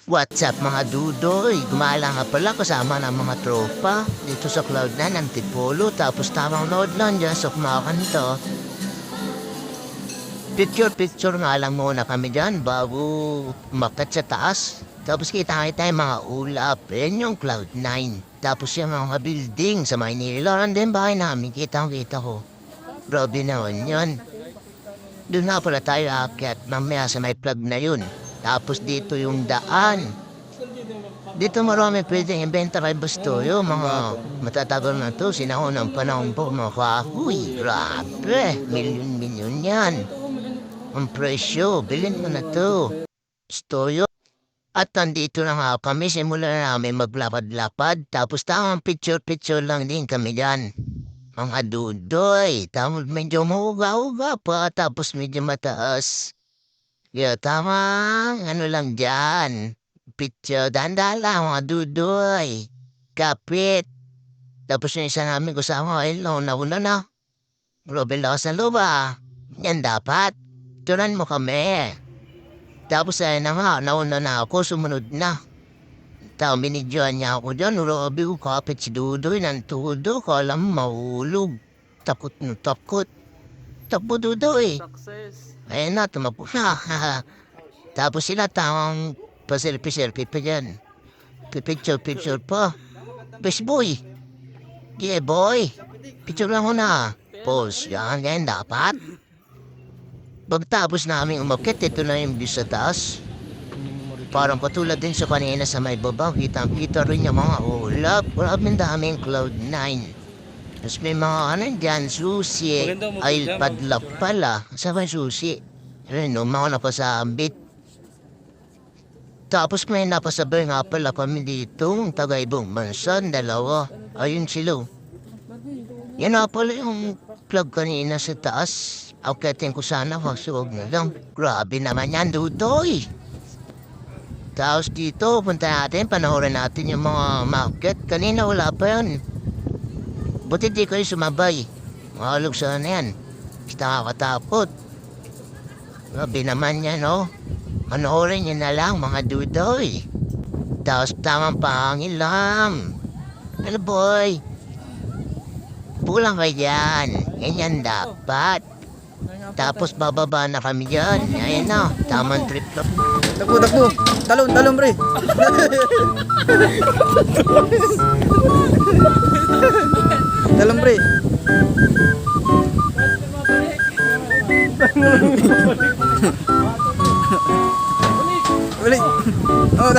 What's up mga dudoy? Gumala nga pala kasama ng mga tropa dito sa Cloud9 Antipolo tapos tamang load lang dyan sa kumakanto. Picture nga lang muna kami dyan bago umakyat sa taas. Tapos kita yung mga ulap, yan yung Cloud9. Tapos yung mga building sa Maynila, din bahay namin, kita ko. Grabe naman yun. Doon nga pala tayo aakyat, mamaya sa may plug na yun. Tapos dito yung daan. Dito marami pwedeng ibenta kay Bastoyo. Mga matatagal na to. Sinahon ng panahon po mga kahoy. Grabe. Milyon yan. Ang presyo. Bilhin mo na to. Bastoyo. At nandito na nga kami. Simula na namin maglapad-lapad. Tapos tamang picture lang din kami dyan. Mga dudoy. Tapos medyo mahuga-huga pa. Tapos medyo mataas. Kaya tama, ano lang dyan. Picture, dahan-dahan lang mga dudoy. Kapit. Tapos yung isa namin kasama, nauna na. Grabe lakas ng loob Yan dapat. Turan mo kami. Tapos ayun na nga, nauna na ako, sumunod na. Tapos binidyoan niya ako dyan, grabe ko kapit si dudoy ng tudo. Kala mo mahulog. Takot na takot. Takbo dudoy. Success. Ayun na, tumapo na. Tapos sila tamang pa-selfie pa dyan. Picture pa. Best boy. Yeah, boy. Picture lang muna. Pause. Yan dapat. Pagtapos namin umakit, ito na yung view sa taas. Parang patulad din sa kanina sa may baba. Kitang-kita rin yung mga ulap. Maraming daming Cloud9. Tapos may mga dyan, susi, ay padlak pala. Sa may susi. Ayun, mga napasabit. Tapos may napasabay nga pala kami dito, taga-ibong mansan, dalawa. Ayun sila. Yan na pala yung plug kanina sa taas. Akitin ko sana, wag na lang. Grabe naman yan, dudoy. Tapos dito, punta natin, panahorin natin yung mga market. Kanina wala pa yan. Buti di kayo sumabay. Mahalog sana yan. Basta nakakatakot. Grabe naman yan, no? Panoorin nyo na lang, mga dudoy. Tapos tamang pangil lang. Hello, boy. Pulang kayo dyan. Yan dapat. Tapos bababa na kami dyan. Ayan na, tamang trip na. Takbo. Talon, pre. Talon, pre. Balik. Oh,